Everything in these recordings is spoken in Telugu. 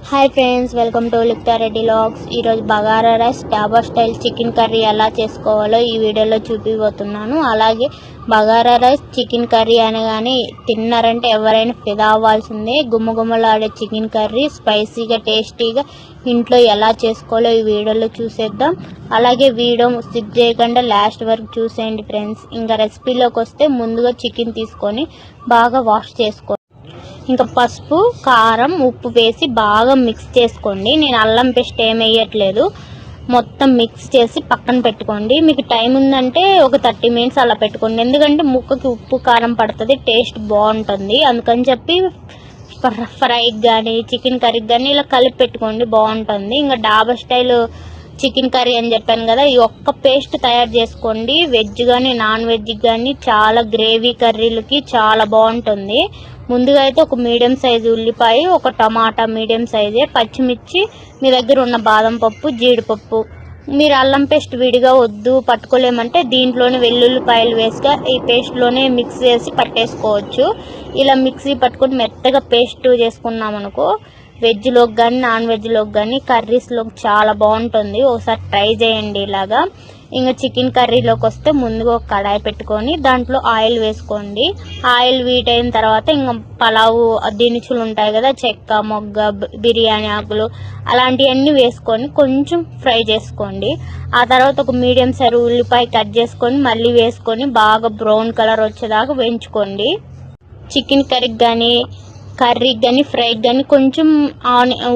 Hi friends, welcome to Lipta Reddy vlogs. ఈరోజు bagara rice dhaba style chicken curry ఎలా చేసుకోవాలో ఈ వీడియోలో చూపిపోతున్నాను. అలాగే బగారా రైస్ చికెన్ కర్రీ అనగానే తిన్నారంటే ఎవరైనా ఫిదా అవ్వాల్సిందే. గుమ్మగుమ్మలాడే చికెన్ కర్రీ స్పైసీగా టేస్టీగా ఇంట్లో ఎలా చేసుకోవాలో ఈ వీడియోలో చూసేద్దాం. అలాగే వీడియో స్కిప్ చేయకుండా లాస్ట్ వరకు చూసేయండి ఫ్రెండ్స్. ఇంకా రెసిపీలోకి వస్తే ముందుగా చికెన్ తీసుకొని బాగా వాష్ చేసుకోండి. ఇంకా పసుపు, కారం, ఉప్పు వేసి బాగా మిక్స్ చేసుకోండి. నేను అల్లం పేస్ట్ ఏం వేయట్లేదు, మొత్తం మిక్స్ చేసి పక్కన పెట్టుకోండి. మీకు టైం ఉందంటే ఒక 30 మినిట్స్ అలా పెట్టుకోండి. ఎందుకంటే ముక్కకి ఉప్పు కారం పడుతుంది, టేస్ట్ బాగుంటుంది. అందుకని చెప్పి ఫ్రైకి కానీ చికెన్ కర్రీకి కానీ ఇలా కలిపి పెట్టుకోండి, బాగుంటుంది. ఇంకా డాబా స్టైల్ చికెన్ కర్రీ అని చెప్పాను కదా, ఈ ఒక్క పేస్ట్ తయారు చేసుకోండి. వెజ్ కానీ నాన్ వెజ్ కానీ చాలా గ్రేవీ కర్రీలకి చాలా బాగుంటుంది. ముందుగా అయితే ఒక మీడియం సైజు ఉల్లిపాయ, ఒక టమాటా మీడియం సైజే, పచ్చిమిర్చి, మీ దగ్గర ఉన్న బాదం పప్పు, జీడిపప్పు. మీరు అల్లం పేస్ట్ విడిగా వద్దు పట్టుకోలేమంటే దీంట్లోనే వెల్లుల్లిపాయలు వేసుగా ఈ పేస్ట్లోనే మిక్స్ చేసి పట్టేసుకోవచ్చు. ఇలా మిక్సీ పట్టుకొని మెత్తగా పేస్ట్ చేసుకున్నాం అనుకో, వెజ్లోకి కానీ నాన్ వెజ్లోకి కానీ కర్రీస్లోకి చాలా బాగుంటుంది. ఒకసారి ట్రై చేయండి ఇలాగా. ఇంకా చికెన్ కర్రీలోకి వస్తే ముందుగా ఒక కడాయి పెట్టుకొని దాంట్లో ఆయిల్ వేసుకోండి. ఆయిల్ వీట్ అయిన తర్వాత ఇంకా పలావు దినుసులు ఉంటాయి కదా, చెక్క, మొగ్గ, బిర్యానీ ఆకులు అలాంటివన్నీ వేసుకొని కొంచెం ఫ్రై చేసుకోండి. ఆ తర్వాత ఒక మీడియం సైజు ఉల్లిపాయ కట్ చేసుకొని మళ్ళీ వేసుకొని బాగా బ్రౌన్ కలర్ వచ్చేదాకా వేయించుకోండి. చికెన్ కర్రీకి కానీ ఫ్రైకి కానీ కొంచెం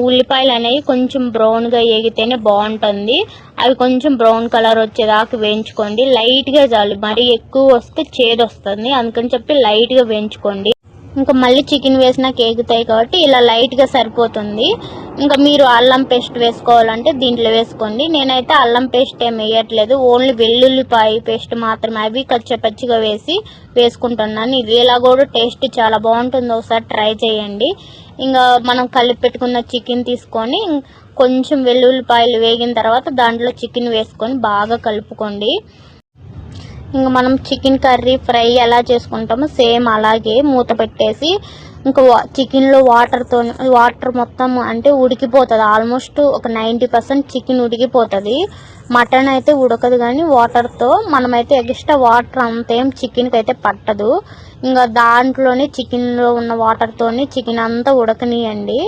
ఉల్లిపాయలు అనేవి కొంచెం బ్రౌన్గా వేగితేనే బాగుంటుంది. అవి కొంచెం బ్రౌన్ కలర్ వచ్చేదాకా వేయించుకోండి. లైట్గా చాలు, మరీ ఎక్కువ వస్తే చేదు వస్తుంది. అందుకని చెప్పి లైట్గా వేయించుకోండి. ఇంకా మళ్ళీ చికెన్ వేసినాక ఎగుతాయి కాబట్టి ఇలా లైట్గా సరిపోతుంది. ఇంకా మీరు అల్లం పేస్ట్ వేసుకోవాలంటే దీంట్లో వేసుకోండి. నేనైతే అల్లం పేస్ట్ ఏం వేయట్లేదు, ఓన్లీ వెల్లుల్లిపాయ పేస్ట్ మాత్రమే, అవి కచ్చపచ్చిగా వేసుకుంటున్నాను. ఇది ఇలా కూడా టేస్ట్ చాలా బాగుంటుంది, ఒకసారి ట్రై చేయండి. ఇంకా మనం కలిపి పెట్టుకున్న చికెన్ తీసుకొని కొంచెం వెల్లుల్లిపాయలు వేగిన తర్వాత దాంట్లో చికెన్ వేసుకొని బాగా కలుపుకోండి. ఇంకా మనం చికెన్ కర్రీ ఫ్రై ఎలా చేసుకుంటామో సేమ్ అలాగే మూత పెట్టేసి ఇంకా చికెన్లో వాటర్ మొత్తం అంటే ఉడికిపోతుంది. ఆల్మోస్ట్ ఒక 90% చికెన్ ఉడికిపోతుంది. మటన్ అయితే ఉడకదు, కానీ వాటర్తో మనమైతే ఎక్స్ట్రా వాటర్ అంతేం చికెన్కి అయితే పట్టదు. ఇంకా దాంట్లోనే చికెన్లో ఉన్న వాటర్తోనే చికెన్ అంతా ఉడకనియండి.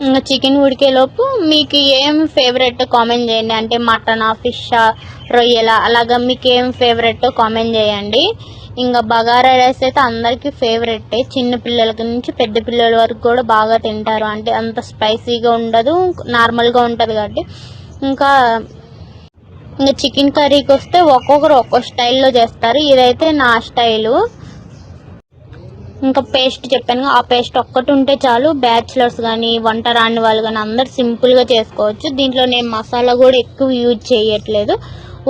ఇంకా చికెన్ ఉడికేలోపు మీకు ఏం ఫేవరెట్ కామెంట్ చేయండి. అంటే మటనా, ఫిషా, రొయ్యల, అలాగా మీకు ఏం ఫేవరెట్ కామెంట్ చేయండి. ఇంకా బగారా రైస్ అయితే అందరికీ ఫేవరెట్, చిన్న పిల్లలకి నుంచి పెద్ద పిల్లల వరకు కూడా బాగా తింటారు. అంటే అంత స్పైసీగా ఉండదు, నార్మల్గా ఉంటుంది కాబట్టి. ఇంకా చికెన్ కర్రీకి వస్తే ఒక్కొక్కరు ఒక్కో స్టైల్లో చేస్తారు, ఇదైతే నా స్టైలు. ఇంకా పేస్ట్ చెప్పాను, ఆ పేస్ట్ ఒక్కటి ఉంటే చాలు. బ్యాచిలర్స్ కానీ వంట రాని వాళ్ళు కానీ అందరు సింపుల్గా చేసుకోవచ్చు. దీంట్లో నేను మసాలా కూడా ఎక్కువ యూజ్ చేయట్లేదు,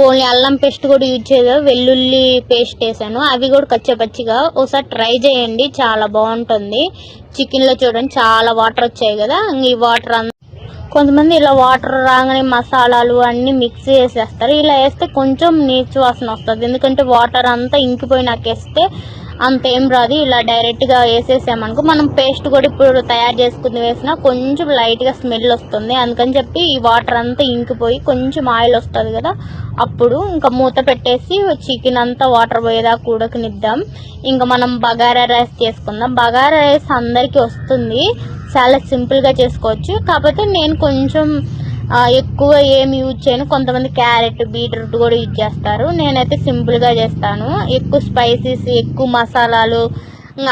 ఓన్లీ అల్లం పేస్ట్ కూడా యూజ్ చేయలేదు, వెల్లుల్లి పేస్ట్ వేసాను, అవి కూడా కచ్చపచ్చిగా. ఒకసారి ట్రై చేయండి, చాలా బాగుంటుంది. చికెన్లో చూడండి చాలా వాటర్ వచ్చాయి కదా, ఈ వాటర్ కొంతమంది ఇలా వాటర్ రాగానే మసాలాలు అన్నీ మిక్స్ చేసేస్తారు. ఇలా వేస్తే కొంచెం నీచు వాసన వస్తుంది, ఎందుకంటే వాటర్ అంతా ఇంకిపోయినాక వేస్తే అంతేం రాదు. ఇలా డైరెక్ట్గా వేసేసామనుకో, మనం పేస్ట్ కూడా ఇప్పుడు తయారు చేసుకుని వేసినా కొంచెం లైట్గా స్మెల్ వస్తుంది. అందుకని చెప్పి ఈ వాటర్ అంతా ఇంకిపోయి కొంచెం ఆయిల్ వస్తుంది కదా, అప్పుడు ఇంకా మూత పెట్టేసి చికెన్ అంతా వాటర్ పోయేదాకా ఉడకనిద్దాం. ఇంకా మనం బగారా రైస్ చేసుకుందాం. బగారా రైస్ అందరికీ వస్తుంది, చాలా సింపుల్గా చేసుకోవచ్చు. కాకపోతే నేను కొంచెం ఎక్కువ ఏమి యూజ్ చేయను. కొంతమంది క్యారెట్, బీట్రూట్ కూడా యూజ్ చేస్తారు, నేనైతే సింపుల్గా చేస్తాను. ఎక్కువ స్పైసీస్, ఎక్కువ మసాలాలు,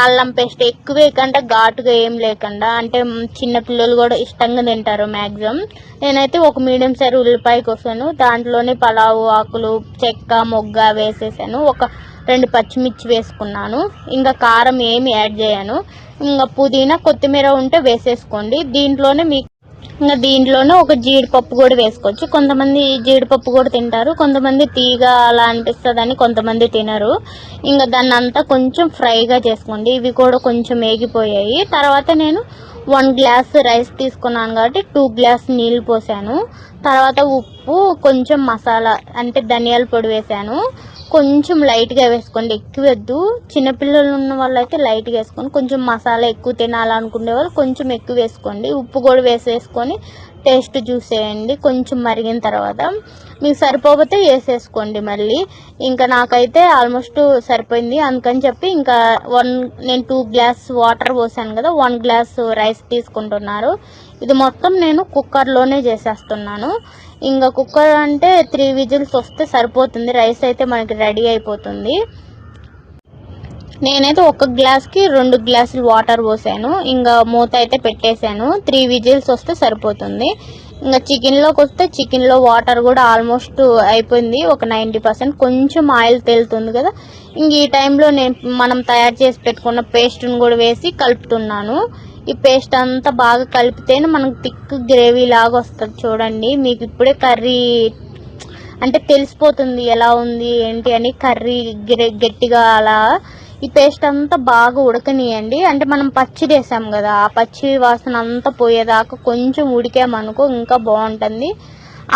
అల్లం పేస్ట్ ఎక్కువ వేయకుండా, ఘాటుగా ఏం లేకుండా, అంటే చిన్నపిల్లలు కూడా ఇష్టంగా తింటారు మ్యాక్సిమం. నేనైతే ఒక మీడియం సైజ్ ఉల్లిపాయ కోసాను, దాంట్లోనే పలావు ఆకులు, చెక్క, మొగ్గ వేసేసాను, ఒక 2 పచ్చిమిర్చి వేసుకున్నాను. ఇంకా కారం ఏమి యాడ్ చేయను. ఇంకా పుదీనా, కొత్తిమీర ఉంటే వేసేసుకోండి. దీంట్లోనే ఒక జీడిపప్పు కూడా వేసుకోవచ్చు. కొంతమంది జీడిపప్పు కూడా తింటారు, కొంతమంది తీగ అలా అనిపిస్తుందని కొంతమంది తినరు. ఇంకా దాన్ని అంతా కొంచెం ఫ్రైగా చేసుకోండి. ఇవి కూడా కొంచెం వేగిపోయాయి. తర్వాత నేను 1 గ్లాస్ రైస్ తీసుకున్నాను కాబట్టి 2 గ్లాస్ నీళ్ళు పోసాను. తర్వాత ఉప్పు, కొంచెం మసాలా అంటే ధనియాల పొడి వేసాను. కొంచెం లైట్గా వేసుకోండి, ఎక్కువ వద్దు. చిన్నపిల్లలు ఉన్న వాళ్ళు అయితే లైట్గా వేసుకోండి. కొంచెం మసాలా ఎక్కువ తినాలనుకునే వాళ్ళు కొంచెం ఎక్కువ వేసుకోండి. ఉప్పు కూడా వేసేసుకొని టేస్ట్ చూసేయండి. కొంచెం మరిగిన తర్వాత మీకు సరిపోతే వేసేసుకోండి మళ్ళీ. ఇంకా నాకైతే ఆల్మోస్ట్ సరిపోయింది, అందుకని చెప్పి ఇంకా నేను 2 గ్లాస్ వాటర్ పోసాను కదా, 1 గ్లాస్ రైస్ తీసుకుంటున్నారు. ఇది మొత్తం నేను కుక్కర్లోనే చేసేస్తున్నాను. ఇంకా కుక్కర్ అంటే 3 విజిల్స్ వస్తే సరిపోతుంది. రైస్ అయితే మనకి రెడీ అయిపోతుంది. నేనైతే 1 గ్లాస్కి 2 గ్లాసులు వాటర్ పోసాను. ఇంకా మూత అయితే పెట్టేశాను. 3 విజిల్స్ వస్తే సరిపోతుంది. ఇంకా చికెన్లోకి వస్తే చికెన్లో వాటర్ కూడా ఆల్మోస్ట్ అయిపోయింది, ఒక 90%. కొంచెం ఆయిల్ తేలుతుంది కదా, ఇంక ఈ టైంలో మనం తయారు చేసి పెట్టుకున్న పేస్ట్ని కూడా వేసి కలుపుతున్నాను. ఈ పేస్ట్ అంతా బాగా కలిపితేనే మనకు థిక్ గ్రేవీ లాగా వస్తుంది. చూడండి, మీకు ఇప్పుడే కర్రీ అంటే తెలిసిపోతుంది ఎలా ఉంది ఏంటి అని. కర్రీ గట్టిగా అలా ఈ పేస్ట్ అంతా బాగా ఉడకనియండి. అంటే మనం పచ్చిది వేసాం కదా, ఆ పచ్చి వాసన అంతా పోయేదాకా కొంచెం ఉడికామనుకో ఇంకా బాగుంటుంది.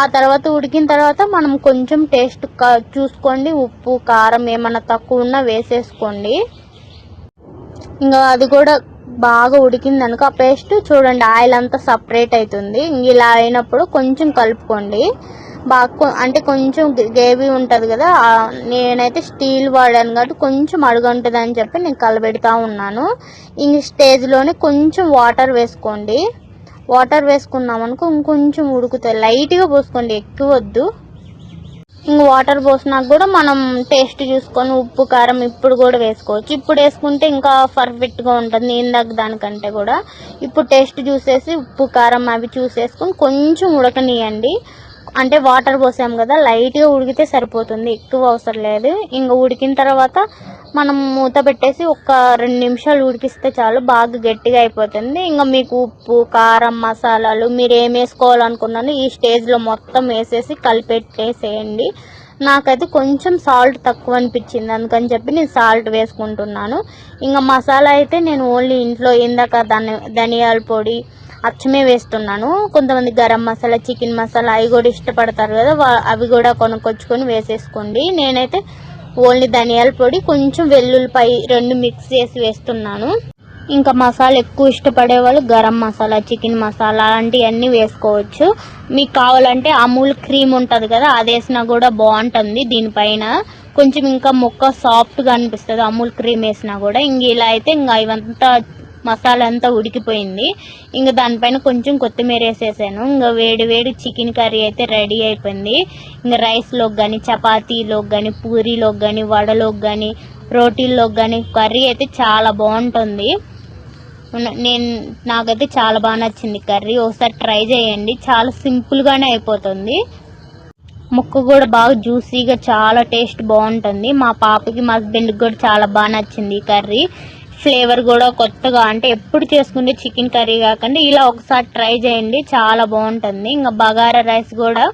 ఆ తర్వాత ఉడికిన తర్వాత మనం కొంచెం టేస్ట్ చూసుకోండి, ఉప్పు కారం ఏమన్నా తక్కువ ఉన్నా వేసేసుకోండి. ఇంకా అది కూడా బాగా ఉడికింది అనుకో, ఆ పేస్ట్ చూడండి ఆయిల్ అంతా సపరేట్ అవుతుంది. ఇలా అయినప్పుడు కొంచెం కలుపుకోండి బాగా. అంటే కొంచెం గ్రేవీ ఉంటుంది కదా, నేనైతే స్టీల్ వాడాను కాబట్టి కొంచెం అడుగుంటుంది అని చెప్పి నేను కలబెడతా ఉన్నాను. ఈ స్టేజ్లోనే కొంచెం వాటర్ వేసుకోండి. వాటర్ వేసుకున్నాం అనుకో ఇంకొంచెం ఉడుకుతాయి. లైట్గా పోసుకోండి, ఎక్కువ వద్దు. ఇంక వాటర్ పోసినాక కూడా మనం టేస్ట్ చూసుకొని ఉప్పు కారం ఇప్పుడు కూడా వేసుకోవచ్చు. ఇప్పుడు వేసుకుంటే ఇంకా పర్ఫెక్ట్గా ఉంటుంది ఇందాక దానికంటే కూడా. ఇప్పుడు టేస్ట్ చూసేసి ఉప్పు కారం అవి చూసేసుకొని కొంచెం ఉడకనియండి. అంటే వాటర్ పోసాం కదా, లైట్గా ఉడికితే సరిపోతుంది, ఎక్కువ అవసరం లేదు. ఇంకా ఉడికిన తర్వాత మనం మూత పెట్టేసి ఒక 2 నిమిషాలు ఉడికిస్తే చాలు, బాగా గట్టిగా అయిపోతుంది. ఇంకా మీకు ఉప్పు కారం మసాలాలు మీరు ఏం వేసుకోవాలనుకున్నాను ఈ స్టేజ్లో మొత్తం వేసేసి కలిపెట్టేసేయండి. నాకైతే కొంచెం సాల్ట్ తక్కువ అనిపించింది, అందుకని చెప్పి నేను సాల్ట్ వేసుకుంటున్నాను. ఇంకా మసాలా అయితే నేను ఓన్లీ ఇంట్లో ఇందాక ధనియాల పొడి అచ్చమే వేస్తున్నాను. కొంతమంది గరం మసాలా చికెన్ మసాలా అవి కూడా ఇష్టపడతారు కదా, అవి కూడా కొనుక్కొచ్చుకొని వేసేసుకోండి. నేనైతే ఓన్లీ ధనియాల పొడి కొంచెం వెల్లుల్లిపాయ 2 మిక్స్ చేసి వేస్తున్నాను. ఇంకా మసాలా ఎక్కువ ఇష్టపడే వాళ్ళు గరం మసాలా చికెన్ మసాలా అలాంటివన్నీ వేసుకోవచ్చు. మీకు కావాలంటే అమూల్ క్రీమ్ ఉంటుంది కదా, అది వేసినా కూడా బాగుంటుంది. దీనిపైన కొంచెం ఇంకా ముక్క సాఫ్ట్గా అనిపిస్తుంది అమూల్ క్రీమ్ వేసినా కూడా. ఇంక ఇలా అయితే ఇంకా ఇవంతా మసాలా అంతా ఉడికిపోయింది. ఇంకా దానిపైన కొంచెం కొత్తిమీర వేసేసాను. ఇంకా వేడి వేడి చికెన్ కర్రీ అయితే రెడీ అయిపోయింది. ఇంకా రైస్లోకి కానీ చపాతీలోకి కానీ పూరీలోకి కానీ వడలోకి కానీ రోటీల్లోకి కానీ కర్రీ అయితే చాలా బాగుంటుంది. నాకైతే చాలా బాగా నచ్చింది కర్రీ. ఒకసారి ట్రై చేయండి, చాలా సింపుల్గానే అయిపోతుంది. ముక్క కూడా బాగా జ్యూసీగా చాలా టేస్ట్ బాగుంటుంది. మా పాపకి మా హస్బెండ్కి కూడా చాలా బాగా నచ్చింది ఈ కర్రీ. ఫ్లేవర్ కూడా కొత్తగా, అంటే ఎప్పుడు చేసుకుంటే చికెన్ కర్రీ కాకుండా ఇలా ఒకసారి ట్రై చేయండి, చాలా బాగుంటుంది. ఇంకా బగారా రైస్ కూడా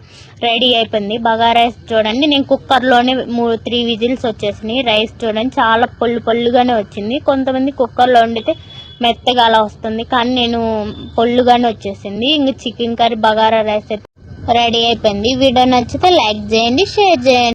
రెడీ అయిపోయింది. బగారా రైస్ చూడండి, నేను కుక్కర్లోనే 3 విజిల్స్ వచ్చేసినాయి. రైస్ చూడండి చాలా పొల్లుగానే వచ్చింది. కొంతమంది కుక్కర్లో వండితే మెత్తగా అలా వస్తుంది, కానీ నేను పొల్లుగానే వచ్చేసింది. ఇంక చికెన్ కర్రీ బగారా రైస్ అయితే రెడీ అయిపోయింది. వీడియో నచ్చితే లైక్ చేయండి, షేర్ చేయండి.